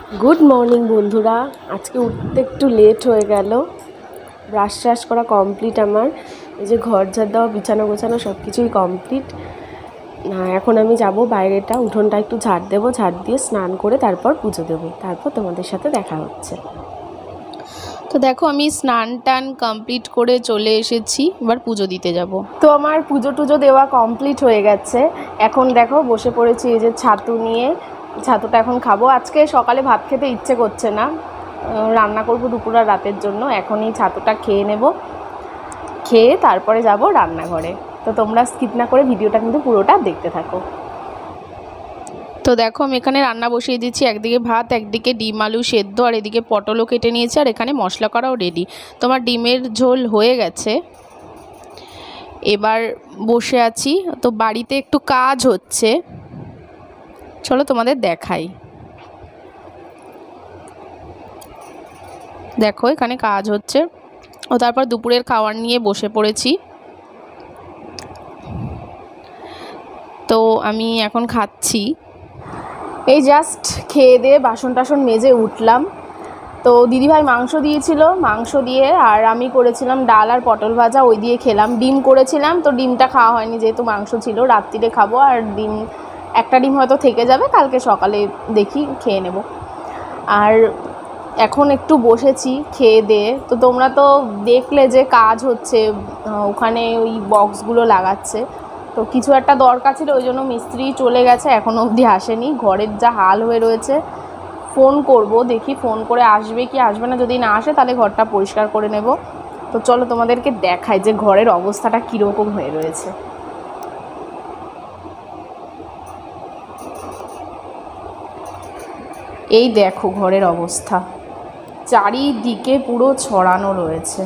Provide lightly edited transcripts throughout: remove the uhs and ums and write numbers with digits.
Good morning बंधुरा आज के उठते एकटू लेट हो गल ब्राश ट्राश करा कमप्लीट आमार ये घर झाड़ देवा बिछानो गोछानो सब किछुई कमप्लीट एखन आमी जाबो बाइरेटा उठोनटा एकटू झाड़ देव झाड़ दिए स्नान करे तारपर पुजो देव तारपर तोमादेर साथे देखा होच्छे। तो देखो आमी स्नान टान कमप्लीट करे चले एसेछि एबार पुजो दिते जाबो। तो आमार पुजो टुजो देवा कमप्लीट हो गेছে এখন देखो बसे पड़ेछि এই যে ছাতু নিয়ে ছাতুটা এখন খাবো। আজকে সকালে ভাত খেতে ইচ্ছে করছে না, রান্না করব দুপুর আর রাতের জন্য। এখনই ছাতুটা খেয়ে নেব, খেয়ে তারপরে যাব রান্নাঘরে। তো তোমরা স্কিপ না করে ভিডিওটা কিন্তু পুরোটা দেখতে থাকো। তো দেখো আমি এখানে রান্না বসিয়ে দিচ্ছি, একদিকে ভাত একদিকে ডিম আলু সেদ্ধ আর এদিকে পটলও কেটে নিয়েছি আর এখানে মশলা করাও রেডি। তোমার ডিমের ঝোল হয়ে গেছে, এবার বসে আছি। তো বাড়িতে একটু কাজ হচ্ছে, চলো তোমাদের দেখাই। দেখো এখানে কাজ হচ্ছে ও তারপর দুপুরের খাবার নিয়ে বসে পড়েছি। তো আমি এখন খাচ্ছি, এই জাস্ট খেয়ে দিয়ে বাসন টাসন মেজে উঠলাম। তো দিদিভাই মাংস দিয়েছিল, মাংস দিয়ে আর আমি করেছিলাম ডাল আর পটল ভাজা, ওই দিয়ে খেলাম। ডিম করেছিলাম, তো ডিমটা খাওয়া হয়নি যেহেতু মাংস ছিল, রাত্রিরে খাবো। আর ডিম একটা ডিম হয়তো থেকে যাবে, কালকে সকালে দেখি খেয়ে নেব। আর এখন একটু বসেছি খেয়ে দিয়ে। তো তোমরা তো দেখলে যে কাজ হচ্ছে ওখানে, ওই বক্সগুলো লাগাচ্ছে। তো কিছু একটা দরকার ছিল, ওই জন্য মিস্ত্রি চলে গেছে, এখনও অবধি আসেনি। ঘরের যা হাল হয়ে রয়েছে, ফোন করব, দেখি ফোন করে আসবে কি আসবে না। যদি না আসে তাহলে ঘরটা পরিষ্কার করে নেব। তো চলো তোমাদেরকে দেখাই যে ঘরের অবস্থাটা কীরকম হয়ে রয়েছে। এই দেখো ঘরের অবস্থা, চারিদিকে পুরো ছড়ানো রয়েছে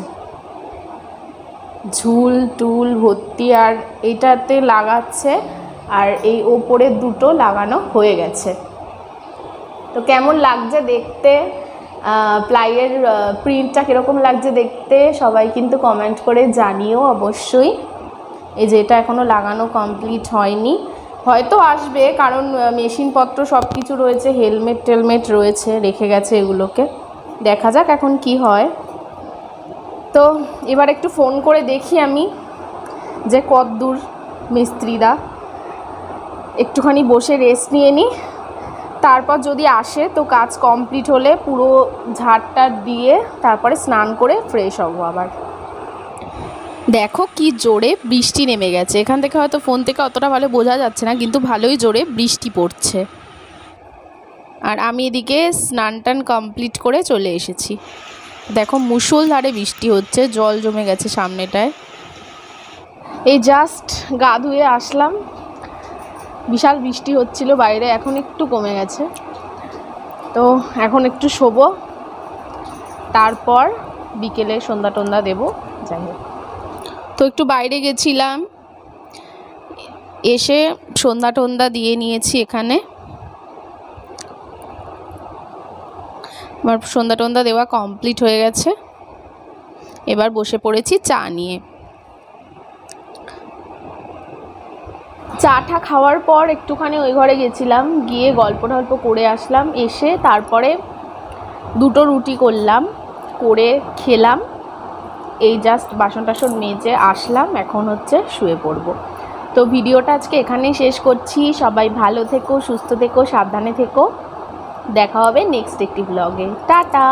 ঝুল টুল ভর্তি। আর এইটাতে লাগাচ্ছে আর এই ওপরের দুটো লাগানো হয়ে গেছে। তো কেমন লাগছে দেখতে, প্লাইয়ের প্রিন্টটা কীরকম লাগছে দেখতে সবাই কিন্তু কমেন্ট করে জানিও অবশ্যই। এই যে এটা এখনও লাগানো কমপ্লিট হয়নি, হয়তো আসবে, কারণ মেশিনপত্র সব কিছু রয়েছে, হেলমেট টেলমেট রয়েছে, রেখে গেছে এগুলোকে। দেখা যাক এখন কি হয়। তো এবার একটু ফোন করে দেখি আমি যে কতদূর মিস্ত্রিরা, একটুখানি বসে রেস্ট নিয়ে নিই। তারপর যদি আসে তো কাজ কমপ্লিট হলে পুরো ঝাড়টা দিয়ে তারপরে স্নান করে ফ্রেশ হব আবার। দেখো কি জোরে বৃষ্টি নেমে গেছে, এখান থেকে হয়তো ফোন থেকে অতটা ভালো বোঝা যাচ্ছে না, কিন্তু ভালোই জোরে বৃষ্টি পড়ছে। আর আমি এদিকে স্নান টান কমপ্লিট করে চলে এসেছি। দেখো মুষলধারে বৃষ্টি হচ্ছে, জল জমে গেছে সামনেটায়। এই জাস্ট গা ধুয়ে আসলাম, বিশাল বৃষ্টি হচ্ছিল বাইরে, এখন একটু কমে গেছে। তো এখন একটু শোবো, তারপর বিকেলে সন্ধ্যা টন্ধা দেবো, যাই হোক। তো একটু বাইরে গেছিলাম, এসে সন্ধ্যা টন্ধা দিয়ে নিয়েছি। এখানে আমার সন্ধ্যা টন্ধা দেওয়া কমপ্লিট হয়ে গেছে, এবার বসে পড়েছি চা নিয়ে। চাটা খাওয়ার পর একটুখানি ওই ঘরে গেছিলাম, গিয়ে গল্প টল্প করে আসলাম। এসে তারপরে দুটো রুটি করলাম, করে খেলাম। এই জাস্ট বাসন টাসন মেজে আসলাম, এখন হচ্ছে শুয়ে পড়বো। তো ভিডিওটা আজকে এখানেই শেষ করছি। সবাই ভালো থেকো, সুস্থ থেকো, সাবধানে থেকো। দেখা হবে নেক্সট একটি ব্লগে। টাটা।